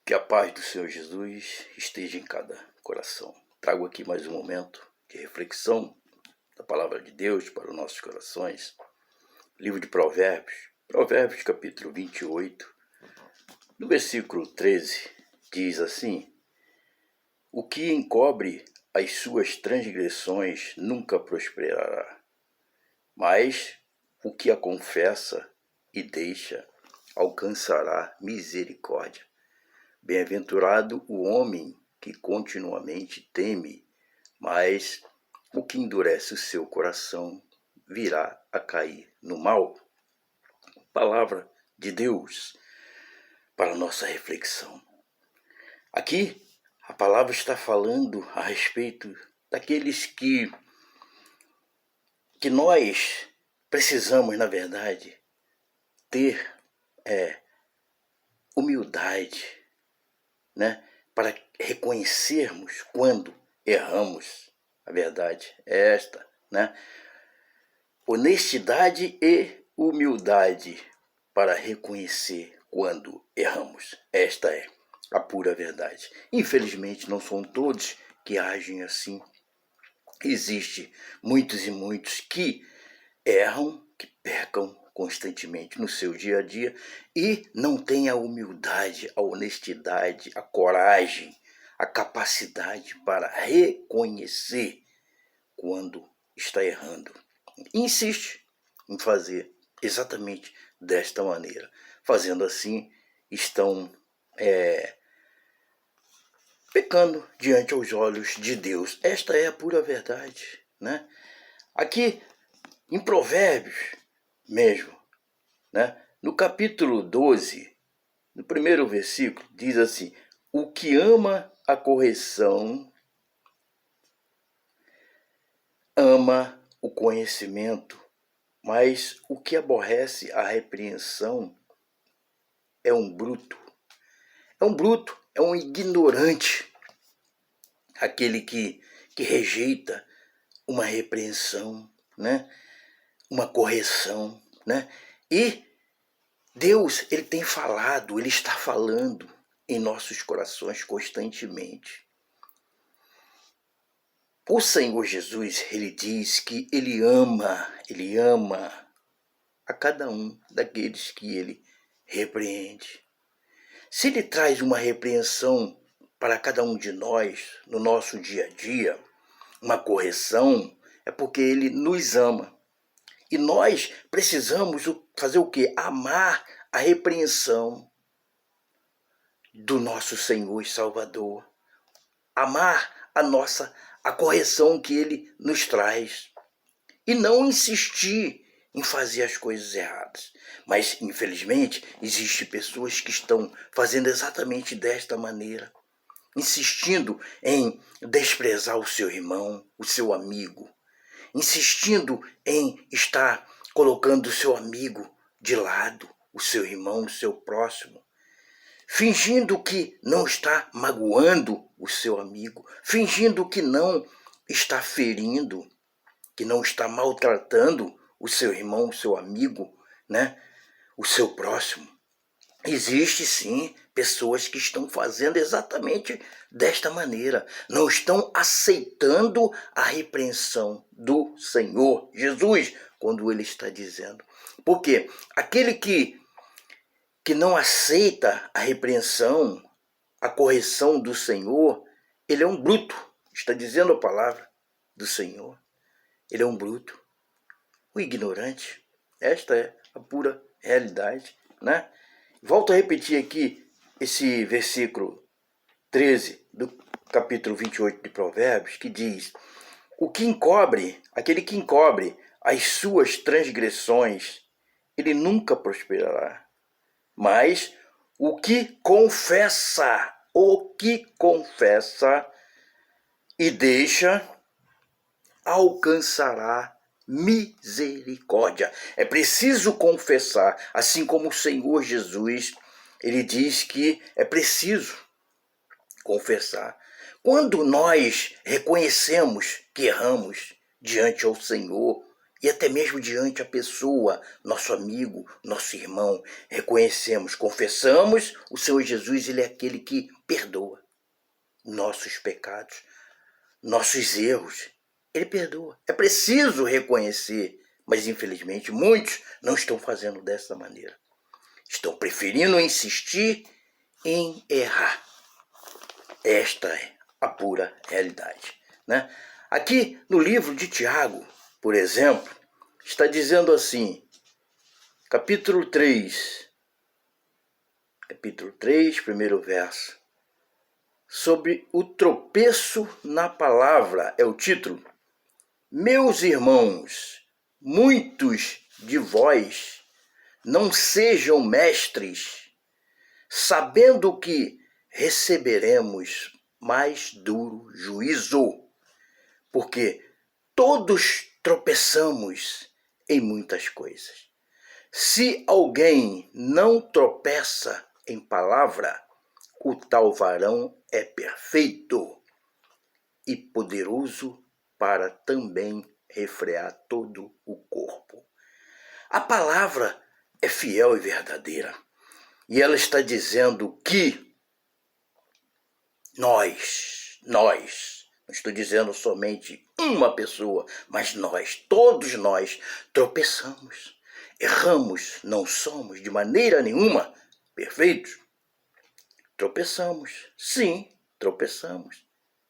Que a paz do Senhor Jesus esteja em cada coração. Trago aqui mais um momento de reflexão da palavra de Deus para os nossos corações. Livro de Provérbios capítulo 28, no versículo 13, diz assim: O que encobre as suas transgressões nunca prosperará, mas o que a confessa e deixa alcançará misericórdia. Bem-aventurado o homem que continuamente teme, mas o que endurece o seu coração virá a cair no mal. Palavra de Deus para nossa reflexão. Aqui a palavra está falando a respeito daqueles que nós precisamos, na verdade, ter humildade, né, para reconhecermos quando erramos. A verdade é esta, né? Honestidade e humildade para reconhecer quando erramos. Esta é a pura verdade. Infelizmente, não são todos que agem assim. Existem muitos e muitos que erram, que pecam constantemente no seu dia a dia e não têm a humildade, a honestidade, a coragem, a capacidade para reconhecer quando está errando. Insiste em fazer exatamente desta maneira. Fazendo assim, estão pecando diante aos olhos de Deus. Esta é a pura verdade, né? Aqui em Provérbios mesmo, né? No capítulo 12, no primeiro versículo, diz assim: o que ama a correção ama o conhecimento, mas o que aborrece a repreensão é um bruto. É um bruto, é um ignorante, aquele que rejeita uma repreensão, né? Uma correção, né? E Deus, ele tem falado, ele está falando em nossos corações constantemente. O Senhor Jesus, ele diz que ele ama a cada um daqueles que ele repreende. Se ele traz uma repreensão para cada um de nós no nosso dia a dia, uma correção, é porque ele nos ama. E nós precisamos fazer o quê? Amar a repreensão do nosso Senhor e Salvador. Amar a correção que ele nos traz. E não insistir em fazer as coisas erradas. Mas, infelizmente, existem pessoas que estão fazendo exatamente desta maneira. Insistindo em desprezar o seu irmão, o seu amigo. Insistindo em estar colocando o seu amigo de lado, o seu irmão, o seu próximo. Fingindo que não está magoando o seu amigo. Fingindo que não está ferindo, que não está maltratando o seu irmão, o seu amigo, né? O seu próximo. Existe sim pessoas que estão fazendo exatamente desta maneira. Não estão aceitando a repreensão do Senhor Jesus, quando ele está dizendo. Porque aquele que não aceita a repreensão, a correção do Senhor, ele é um bruto. Está dizendo a palavra do Senhor. Ele é um bruto, um ignorante. Esta é a pura realidade, né? Volto a repetir aqui esse versículo 13 do capítulo 28 de Provérbios, que diz: aquele que encobre as suas transgressões, ele nunca prosperará. Mas o que confessa e deixa, alcançará misericórdia. É preciso confessar, assim como o Senhor Jesus, ele diz que é preciso confessar. Quando nós reconhecemos que erramos diante ao Senhor e até mesmo diante a pessoa, nosso amigo, nosso irmão, reconhecemos, confessamos, o Senhor Jesus, Ele é aquele que perdoa nossos pecados, nossos erros. Ele perdoa. É preciso reconhecer, mas infelizmente muitos não estão fazendo dessa maneira. Estão preferindo insistir em errar. Esta é a pura realidade, né? Aqui no livro de Tiago, por exemplo, está dizendo assim, capítulo 3, primeiro verso, sobre o tropeço na palavra, é o título. Meus irmãos, muitos de vós não sejam mestres, sabendo que receberemos mais duro juízo, porque todos tropeçamos em muitas coisas. Se alguém não tropeça em palavra, o tal varão é perfeito e poderoso para também refrear todo o corpo. A palavra é fiel e verdadeira. E ela está dizendo que nós, não estou dizendo somente uma pessoa, mas todos nós, tropeçamos, erramos, não somos de maneira nenhuma perfeitos. Tropeçamos, sim, tropeçamos.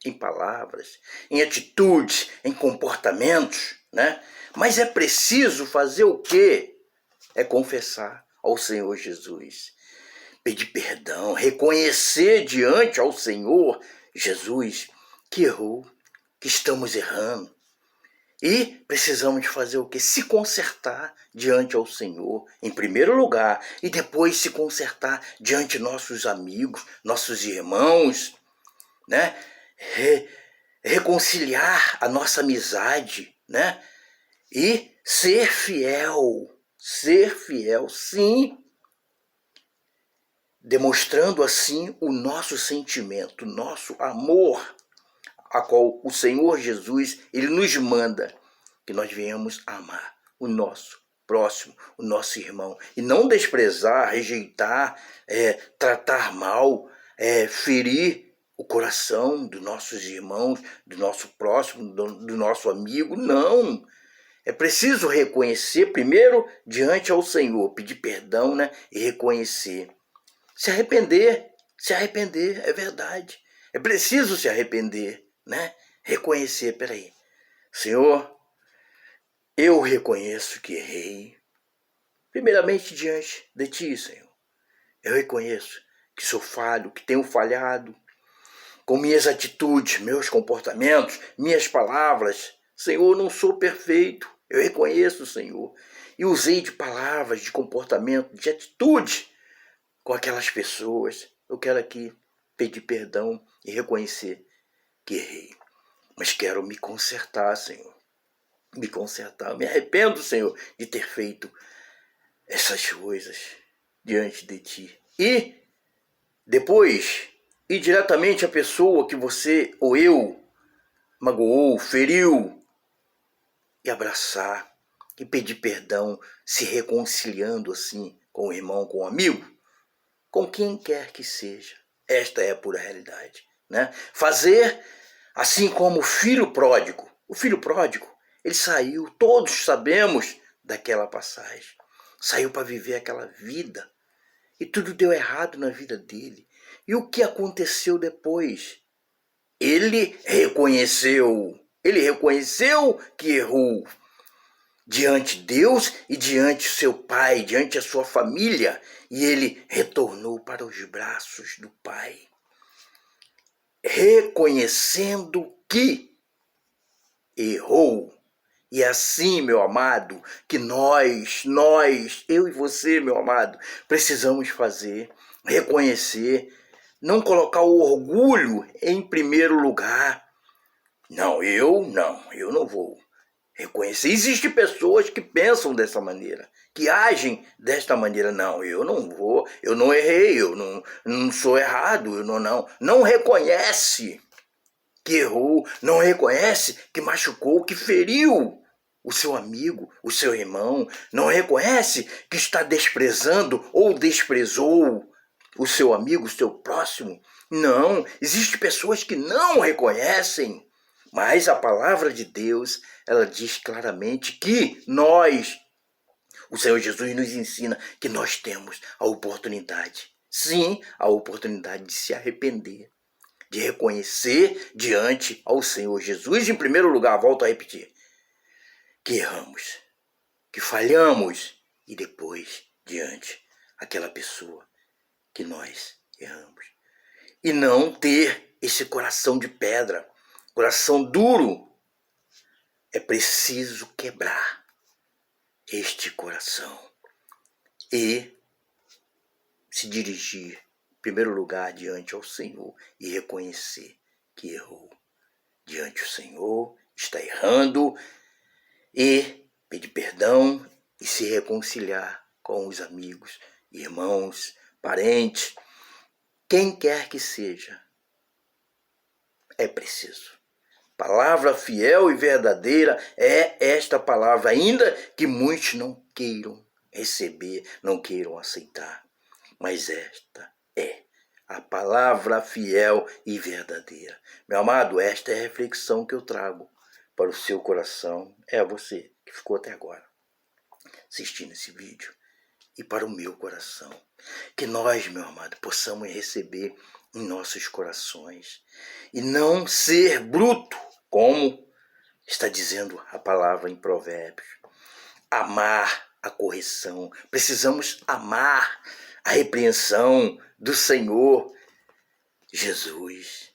Em palavras, em atitudes, em comportamentos, né? Mas é preciso fazer o quê? É confessar ao Senhor Jesus, pedir perdão, reconhecer diante ao Senhor Jesus que errou, que estamos errando. E precisamos fazer o quê? Se consertar diante ao Senhor, em primeiro lugar, e depois se consertar diante nossos amigos, nossos irmãos, né? Reconciliar a nossa amizade, né? E ser fiel, sim, demonstrando assim o nosso sentimento, o nosso amor, a qual o Senhor Jesus, Ele nos manda que nós venhamos amar o nosso próximo, o nosso irmão, e não desprezar, rejeitar, tratar mal, ferir o coração dos nossos irmãos, do nosso próximo, do nosso amigo. Não! É preciso reconhecer primeiro diante ao Senhor, pedir perdão, né? E reconhecer. Se arrepender, é verdade. É preciso se arrepender, né? Reconhecer, peraí. Senhor, eu reconheço que errei. Primeiramente diante de Ti, Senhor. Eu reconheço que sou falho, que tenho falhado com minhas atitudes, meus comportamentos, minhas palavras. Senhor, não sou perfeito. Eu reconheço, Senhor. E usei de palavras, de comportamento, de atitude com aquelas pessoas. Eu quero aqui pedir perdão e reconhecer que errei. Mas quero me consertar, Senhor. Me consertar. Eu me arrependo, Senhor, de ter feito essas coisas diante de Ti. E depois, ir diretamente à pessoa que você ou eu magoou, feriu, e abraçar, e pedir perdão, se reconciliando assim com o irmão, com o amigo, com quem quer que seja. Esta é a pura realidade, né? Fazer assim como o filho pródigo. O filho pródigo, ele saiu, todos sabemos daquela passagem. Saiu para viver aquela vida. E tudo deu errado na vida dele. E o que aconteceu depois? Ele reconheceu que errou diante de Deus e diante do seu pai, diante da sua família. E ele retornou para os braços do pai, reconhecendo que errou. E assim, meu amado, que nós, eu e você, meu amado, precisamos fazer, reconhecer, não colocar o orgulho em primeiro lugar. Não, eu não vou reconhecer. Existem pessoas que pensam dessa maneira, que agem desta maneira. Não, eu não vou, eu não errei, eu não sou errado, eu não reconhece que errou, não reconhece que machucou, que feriu o seu amigo, o seu irmão, não reconhece que está desprezando ou desprezou o seu amigo, o seu próximo? Não, existem pessoas que não reconhecem, mas a palavra de Deus, ela diz claramente que nós, o Senhor Jesus nos ensina que nós temos a oportunidade, sim, a oportunidade de se arrepender, de reconhecer diante ao Senhor Jesus, em primeiro lugar, volto a repetir, que erramos, que falhamos e depois diante aquela pessoa que nós erramos. E não ter esse coração de pedra, coração duro. É preciso quebrar este coração e se dirigir, em primeiro lugar, diante ao Senhor e reconhecer que errou. Diante do Senhor, está errando e pedir perdão e se reconciliar com os amigos, irmãos, parentes, quem quer que seja. É preciso. Palavra fiel e verdadeira é esta palavra, ainda que muitos não queiram receber, não queiram aceitar. Mas esta é a palavra fiel e verdadeira. Meu amado, esta é a reflexão que eu trago para o seu coração. É a você que ficou até agora assistindo esse vídeo. E para o meu coração. Que nós, meu amado, possamos receber em nossos corações. E não ser bruto, como está dizendo a palavra em Provérbios. Amar a correção. Precisamos amar a repreensão do Senhor Jesus.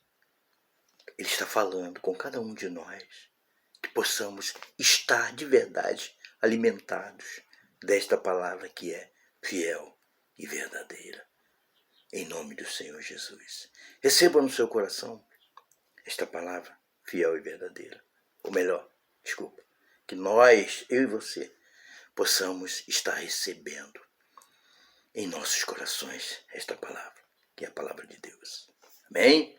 Ele está falando com cada um de nós. Que possamos estar de verdade alimentados desta palavra que é fiel e verdadeira. Em nome do Senhor Jesus. Receba no seu coração esta palavra fiel e verdadeira. Ou melhor, desculpa, que nós, eu e você, possamos estar recebendo em nossos corações esta palavra, que é a palavra de Deus. Amém?